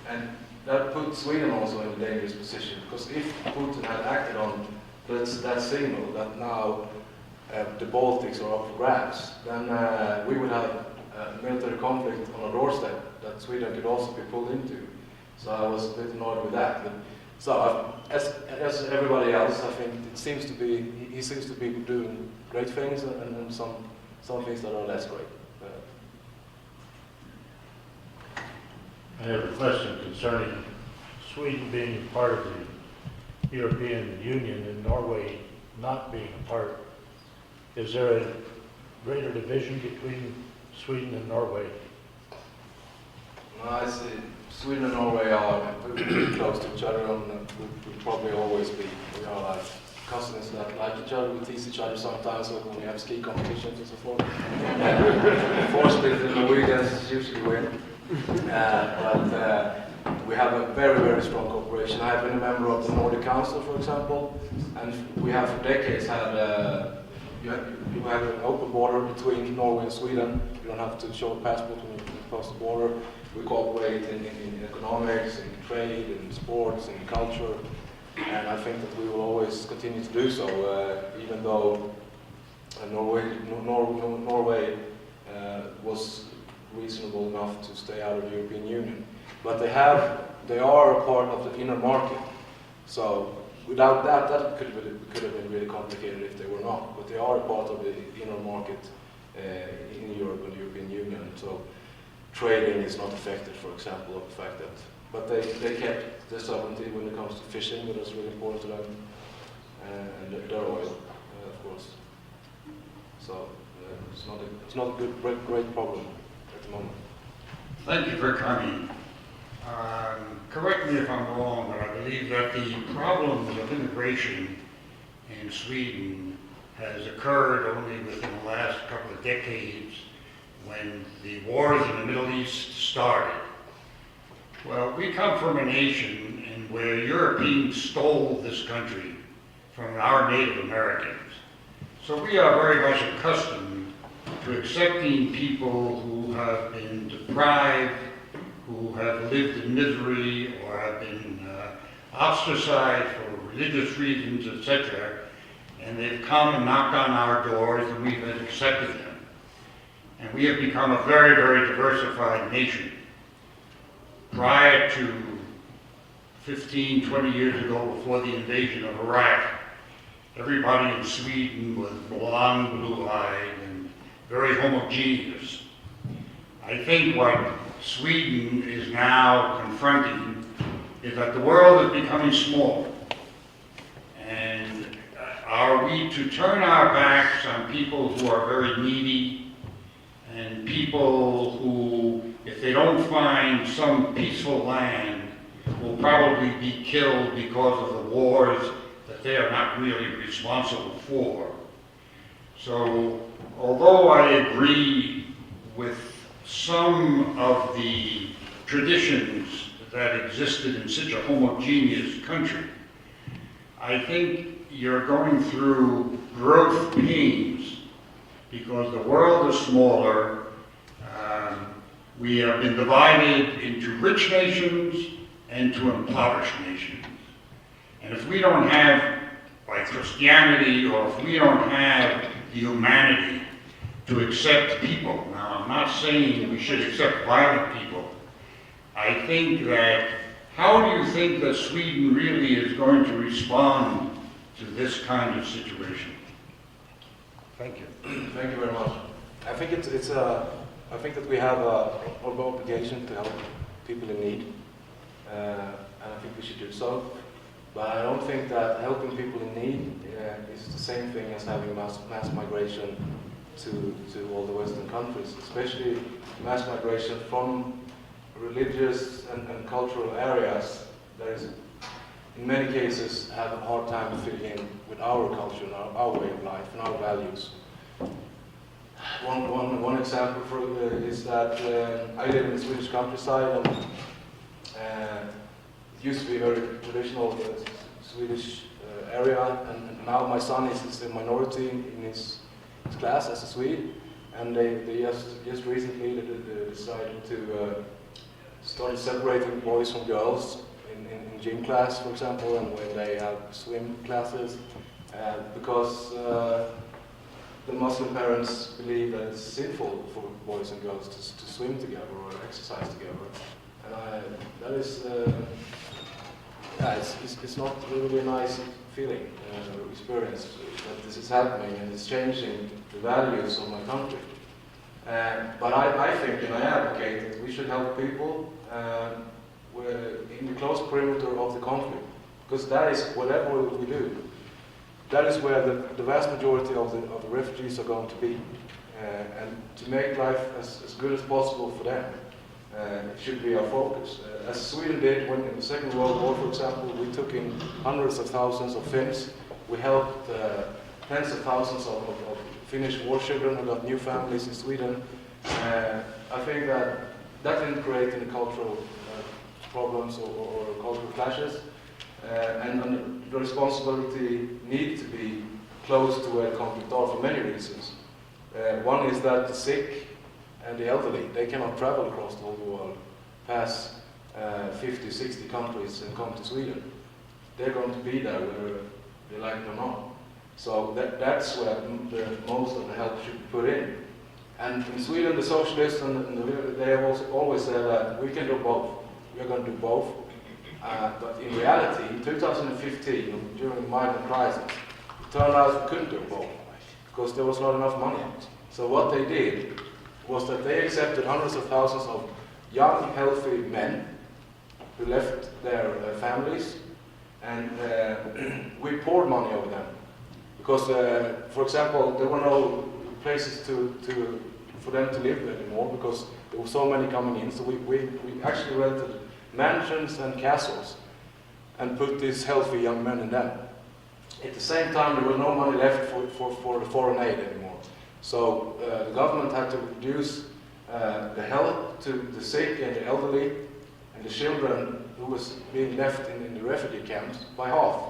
and that puts Sweden also in a dangerous position, because if Putin had acted on that signal that now the Baltics are up for grabs, then we would have a military conflict on our doorstep that Sweden could also be pulled into. So I was a bit annoyed with that. But, so as everybody else, I think he seems to be doing great things and some things that are less great. I have a question concerning Sweden being part of the European Union and Norway not being a part. Is there a greater division between Sweden and Norway? No, I see. Sweden and Norway are pretty close to each other, and will probably always be. We are like cousins that like each other. We tease each other sometimes when we have ski competitions and so forth. Unfortunately, the Norwegians usually win. But we have a very, very strong cooperation. I've been a member of the Nordic Council, for example, and we have for decades had you have an open border between Norway and Sweden. You don't have to show a passport when you cross the border. We cooperate in economics, in trade, in sports, in culture, and I think that we will always continue to do so, even though Norway was reasonable enough to stay out of the European Union. But they are a part of the inner market. So without that, that could have been really complicated if they were not. But they are a part of the inner market in Europe and the European Union. So trading is not affected, for example, of the fact that. But they kept their sovereignty when it comes to fishing, but that's really important to them, and their oil, of course. So it's not a great problem at the moment. Thank you for coming. Correct me if I'm wrong, but I believe that the problems of immigration in Sweden has occurred only within the last couple of decades when the wars in the Middle East started. Well, we come from a nation where Europeans stole this country from our Native Americans. So we are very much accustomed to accepting people who have been deprived, who have lived in misery or have been ostracized for religious reasons, etc. And they've come and knocked on our doors and we've accepted them. And we have become a very, very diversified nation. Prior to 15, 20 years ago, before the invasion of Iraq, everybody in Sweden was blonde, blue-eyed, and very homogeneous. I think what Sweden is now confronting is that the world is becoming small. And are we to turn our backs on people who are very needy and people who, if they don't find some peaceful land, will probably be killed because of the wars that that they are not really responsible for. So, although I agree with some of the traditions that existed in such a homogeneous country, I think you're going through growth pains because the world is smaller. We have been divided into rich nations and to impoverished nations. And if we don't have, like Christianity, or if we don't have the humanity to accept people, now I'm not saying we should accept violent people, I think that, how do you think that Sweden really is going to respond to this kind of situation? Thank you. Thank you very much. I think I think that we have an obligation to help people in need, and I think we should do so. But I don't think that helping people in need is the same thing as having mass migration to all the Western countries, especially mass migration from religious and cultural areas that is, in many cases, have a hard time fitting in with our culture and our way of life and our values. One example is that I live in the Swedish countryside, and it used to be a very traditional Swedish area, and now my son is a minority in his class as a Swede, and they just recently decided to start separating boys from girls in gym class, for example, and when they have swim classes, because the Muslim parents believe that it's sinful for boys and girls to swim together or exercise together, and that is, it's not really a nice feeling, experience that this is happening and it's changing the values of my country. But I think and I advocate that we should help people in the close perimeter of the conflict, because that is whatever we do. That is where the vast majority of the refugees are going to be, and to make life as good as possible for them, it should be our focus. As Sweden did when in the Second World War, for example, we took in hundreds of thousands of Finns. We helped tens of thousands of Finnish war children who got new families in Sweden. I think that didn't create any cultural problems or cultural clashes. And the responsibility needs to be close to where conflict are for many reasons. One is that the sick and the elderly, they cannot travel across the whole world, pass 50, 60 countries and come to Sweden. They're going to be there whether they like it or not. So that's where most of the help should be put in. And in Sweden, the socialists they have always said that we can do both. We're going to do both. But in reality, in 2015, during the migrant crisis, it turned out we couldn't do both because there was not enough money. So what they did was that they accepted hundreds of thousands of young, healthy men who left their families, and we poured money over them. Because, for example, there were no places for them to live anymore because there were so many coming in. So we actually rented mansions and castles and put these healthy young men in them. At the same time, there was no money left for the foreign aid anymore. So the government had to reduce the help to the sick and the elderly and the children who was being left in the refugee camps by half.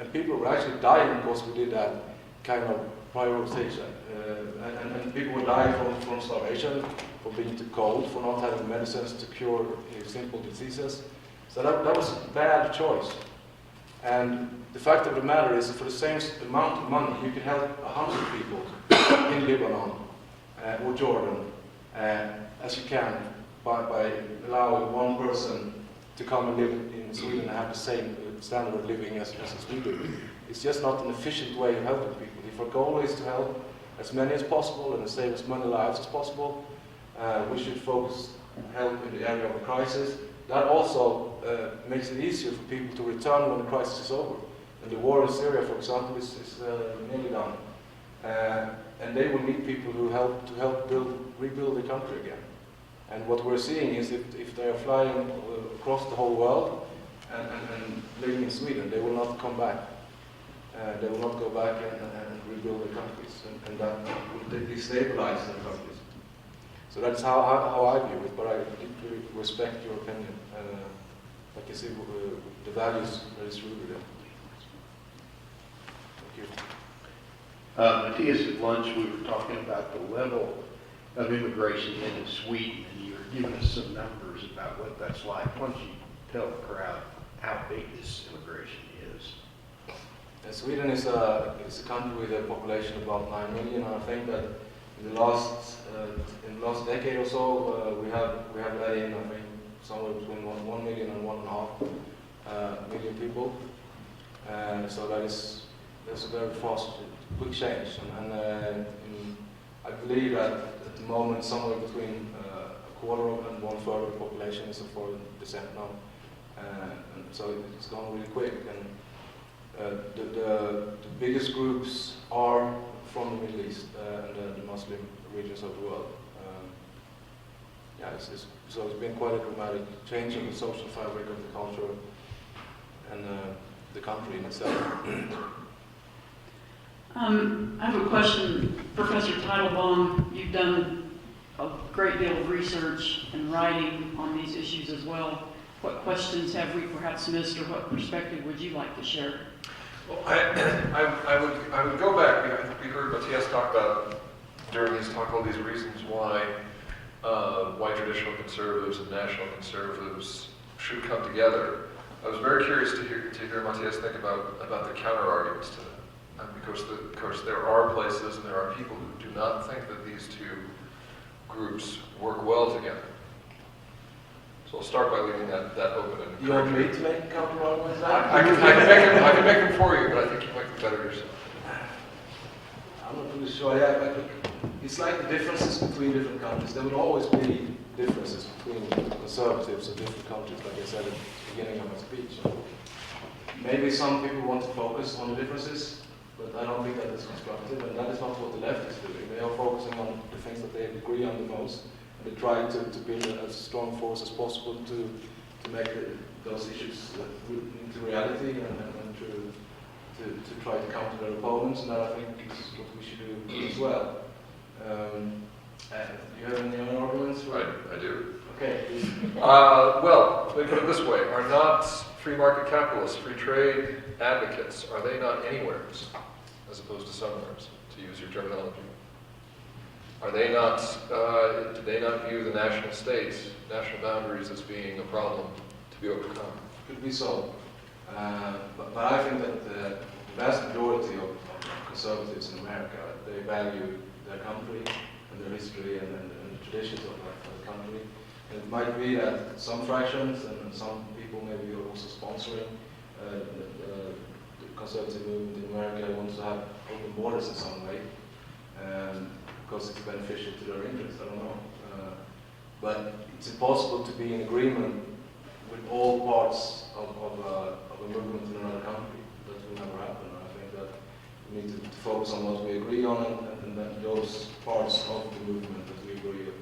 And people were actually dying because we did that kind of prioritization. And people were dying from starvation, for being too cold, for not having medicines to cure simple diseases. So that was a bad choice. And the fact of the matter is, for the same amount of money, you can help 100 people in Lebanon or Jordan as you can by allowing one person to come and live in Sweden and have the same standard of living as we do. It's just not an efficient way of helping people. If our goal is to help as many as possible and save as many lives as possible, we should focus help in the area of a crisis. That also makes it easier for people to return when the crisis is over. And the war in Syria, for example, is nearly done. And they will need people who help rebuild the country again. And what we're seeing is if they are flying across the whole world and living in Sweden, they will not come back. they will not go back and rebuild their countries, and that will destabilize their countries. So that's how I view it, but I deeply respect your opinion. Like you see, the values that is rooted in. Thank you. Mattias, at lunch we were talking about the level of immigration into Sweden, and you were giving us some numbers about what that's like. Why don't you tell the crowd how big this immigration is? Sweden is a country with a population of about 9 million. And I think that in the last decade or so, we have let in, I think, somewhere between 1 million and 1.5 million people. So that's a very fast, quick change. And I believe that at the moment, somewhere between a quarter and 1/3 of the population is of foreign descent now. And so it's gone really quick. And the biggest groups are from the Middle East and the Muslim regions of the world. So it's been quite a dramatic change in the social fabric of the culture and the country in itself. I have a question, Professor Teitelbaum. You've done a great deal of research and writing on these issues as well. What questions have we perhaps missed, or what perspective would you like to share? Well, I would go back. I think we heard Mattias talk about during his talk all these reasons why traditional conservatives and national conservatives should come together. I was very curious to hear Mattias think about the counter arguments to that, because of course there are places and there are people who do not think that these two groups work well together. So I'll start by leaving that open. And You want me to make counter arguments? I can make them for you, but I think you might be better yourself. I'm not really sure. Yeah, but it's like the differences between different countries. There will always be differences between conservatives of different countries, like I said at the beginning of my speech. Maybe some people want to focus on the differences, but I don't think that is constructive, and that is not what the left is doing. They are focusing on the things that they agree on the most, and they try to build as strong force as possible to make those issues into reality and to try to counter their opponents, and that I think is what we should do as well. Do you have any other arguments? Right, I do. Okay. Well, let me put it this way. Are not free market capitalists, free trade advocates, are they not anywheres as opposed to somewheres, to use your terminology? Are they not, do they not view the national states, national boundaries as being a problem to be overcome? Could be so. But I think that the vast majority of conservatives in America, they value their country and their history and the traditions of the country. And it might be that some fractions and some people maybe are also sponsoring the conservative movement in America wants to have open borders in some way, because it's beneficial to their interests, I don't know. But it's impossible to be in agreement with all parts of a movement in another country. That will never happen. I think that we need to focus on what we agree on and then those parts of the movement that we agree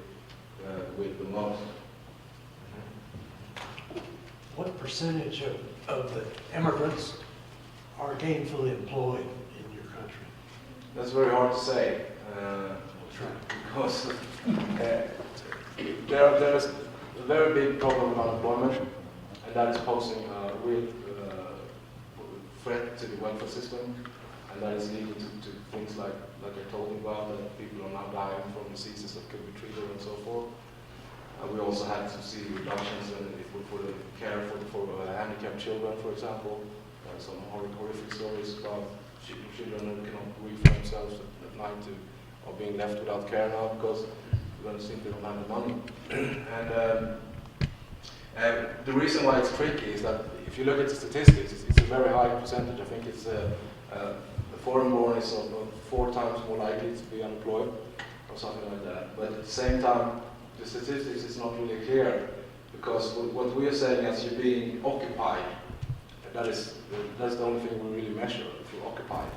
with the most. What percentage of the immigrants are gainfully employed in your country? That's very hard to say, because there is a very big problem with unemployment, and that is posing a real threat to the welfare system, and that is leading to things like I told you about, that people are now dying from diseases that could be treated and so forth. We also had to see reductions for the care for handicapped children, for example. Some horrific stories about children who cannot breathe for themselves at night are being left without care now because they simply don't have the money. And the reason why it's tricky is that if you look at the statistics, it's a very high percentage. I think it's the foreign-born is 4 times more likely to be unemployed or something like that. But at the same time, the statistics is not really clear, because what we are saying as you're being occupied, that's the only thing we really measure, if you're occupied.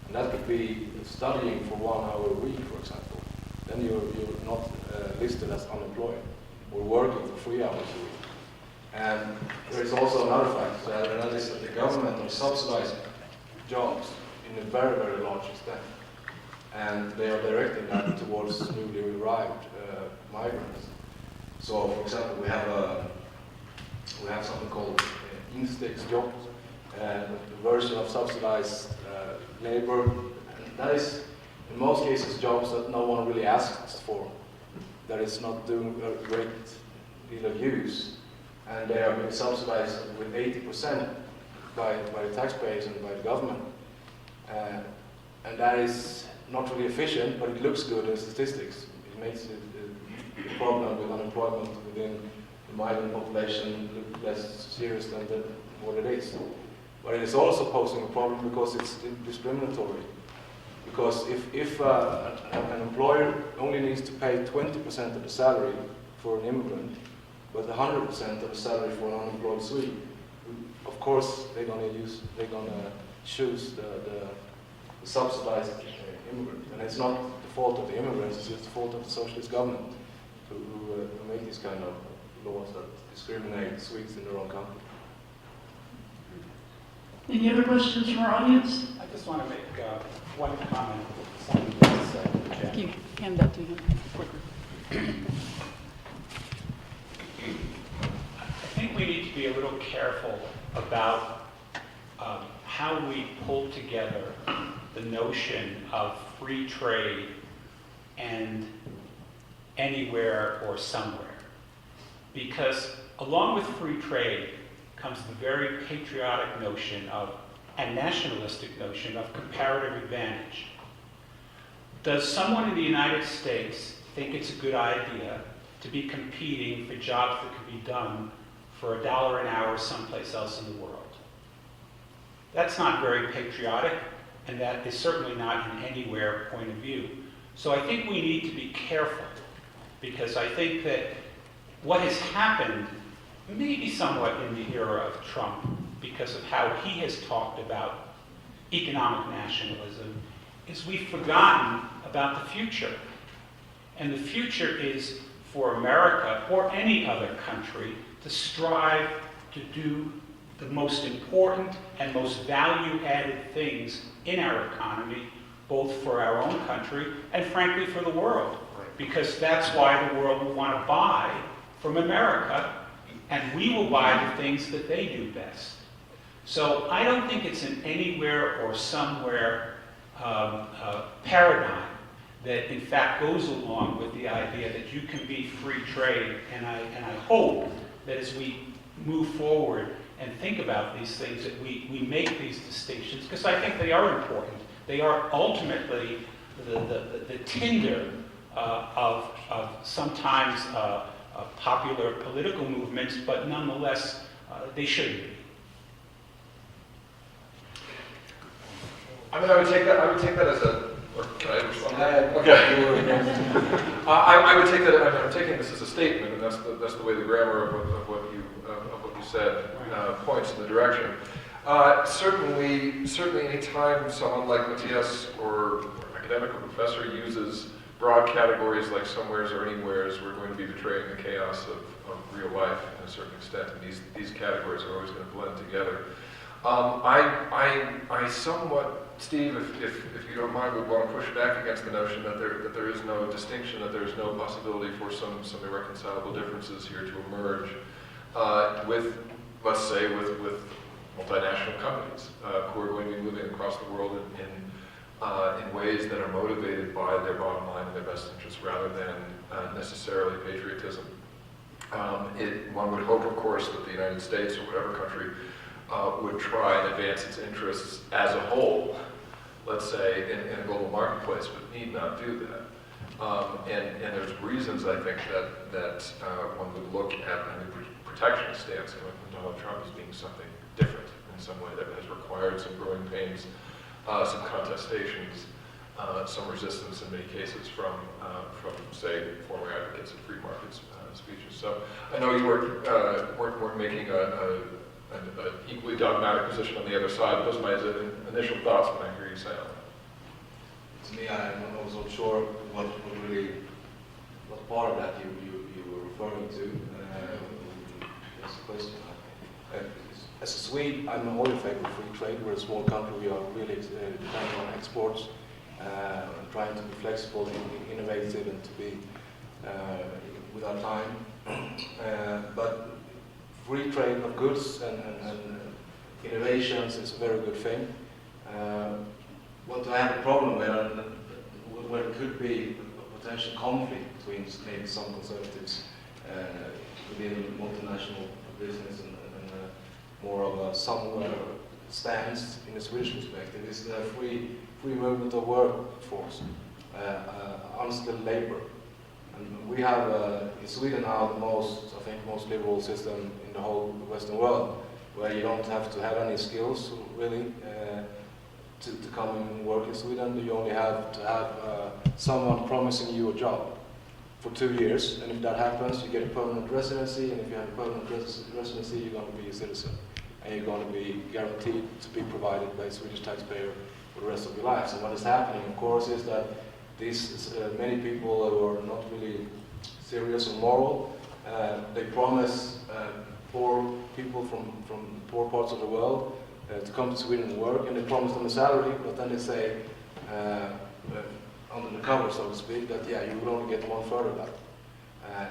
And that could be studying for 1 hour a week, for example. Then you're not listed as unemployed, or working for 3 hours a week. And there is also another factor, and that is that the government are subsidizing jobs in a very, very large extent. And they are directing that towards newly arrived migrants. So, for example, we have something called instegsjobb, a version of subsidized labor. And that is, in most cases, jobs that no one really asks for, that is not doing a great deal of use. And they are being subsidized with 80% by the taxpayers and by the government. And that is not really efficient, but it looks good in statistics. It makes it the problem with unemployment within the migrant population look less serious than what it is. But it is also posing a problem because it's discriminatory. Because if an employer only needs to pay 20% of the salary for an immigrant, but 100% of the salary for an unemployed Swede, of course they're gonna choose the subsidized immigrant. And it's not the fault of the immigrants, it's just the fault of the socialist government who make these kind of laws that discriminate Swedes in their own country. Any other questions from our audience? I just want to make one comment to something that was said. Can you hand that to him quicker? I think we need to be a little careful about how we pull together the notion of free trade and anywhere or somewhere. Because along with free trade comes the very patriotic notion of, and nationalistic notion of comparative advantage. Does someone in the United States think it's a good idea to be competing for jobs that could be done for $1 an hour someplace else in the world? That's not very patriotic, and that is certainly not an anywhere point of view. So I think we need to be careful, because I think that what has happened, maybe somewhat in the era of Trump, because of how he has talked about economic nationalism, is we've forgotten about the future. And the future is for America, or any other country, to strive to do the most important and most value-added things in our economy, both for our own country and frankly for the world. Because that's why the world will want to buy from America, and we will buy the things that they do best. So I don't think it's an anywhere or somewhere paradigm that in fact goes along with the idea that you can be free trade, and I hope that as we move forward and think about these things, that we make these distinctions, because I think they are important. They are ultimately the tinder of sometimes popular political movements, but nonetheless, they shouldn't be. I mean, I would take that as a, or can I respond? Okay. I would take that, I'm taking this as a statement, and that's the way the grammar of what you said points in the direction. Certainly any time someone like Mattias or academic or professor uses broad categories like somewheres or anywheres, we're going to be betraying the chaos of real life to a certain extent, and these categories are always going to blend together. I somewhat, Steve, if you don't mind, would want to push back against the notion that there is no distinction, that there is no possibility for some irreconcilable differences here to emerge with, let's say, with multinational companies who are going to be moving across the world in ways that are motivated by their bottom line and their best interests rather than necessarily patriotism. One would hope, of course, that the United States or whatever country would try and advance its interests as a whole, let's say, in a global marketplace, but need not do that. And there's reasons, I think, that one would look at a new protectionist stance with Donald Trump as being something different in some way that has required some growing pains, some contestations, some resistance in many cases from say, former advocates of free markets speeches. So I know you weren't making an equally dogmatic position on the other side. Those are my initial thoughts when I hear you say that. To me, I'm not also sure what part of that you were referring to. That's the question. As a Swede, I'm all in favor of free trade. We're a small country. We are really depending on exports, trying to be flexible, innovative, and to be with our time. But free trade of goods and innovations is a very good thing. What I have a problem with, where there could be a potential conflict between maybe some conservatives within multinational business and more of a somewhere stance in the Swedish perspective, is the free movement of workforce, unskilled labor. And we have in Sweden now the most liberal system in the whole Western world, where you don't have to have any skills really to come and work in Sweden. You only have to have someone promising you a job for 2 years, and if that happens, you get a permanent residency, and if you have a permanent residency, you're going to be a citizen, and you're going to be guaranteed to be provided by a Swedish taxpayer for the rest of your life. So what is happening, of course, is that these many people who are not really serious or moral, they promise poor people from poor parts of the world to come to Sweden and work, and they promise them a salary, but then they say, under the cover, so to speak, that yeah, you will only get 1/3 of that,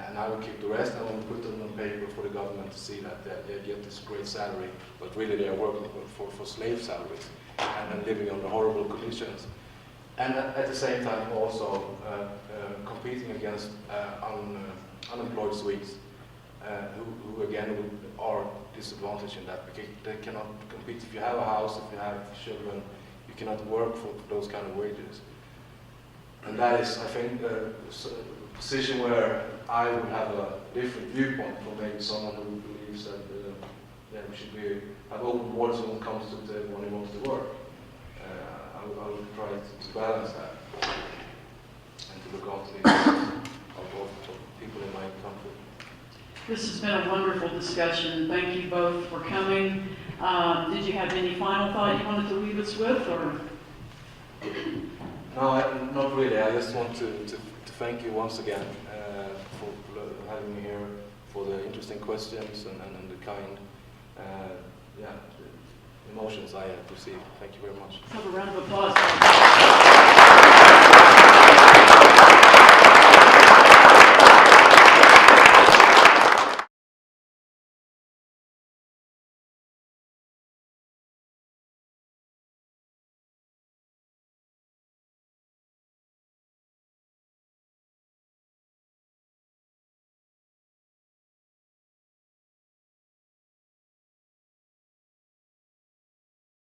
and I will keep the rest, and I will put them on paper for the government to see that they get this great salary, but really they are working for slave salaries and living under horrible conditions, and at the same time also competing against unemployed Swedes, who again are disadvantaged in that, because they cannot compete. If you have a house, if you have children, you cannot work for those kind of wages. And that is, I think, a position where I would have a different viewpoint from maybe someone who believes that we should have open borders when it comes to everyone who wants to work. I would try to balance that and to look after the interests of people in my country. This has been a wonderful discussion. Thank you both for coming. Did you have any final thought you wanted to leave us with, or? No, not really. I just want to thank you once again for having me here, for the interesting questions and the kind emotions I have received. Thank you very much. Let's have a round of applause.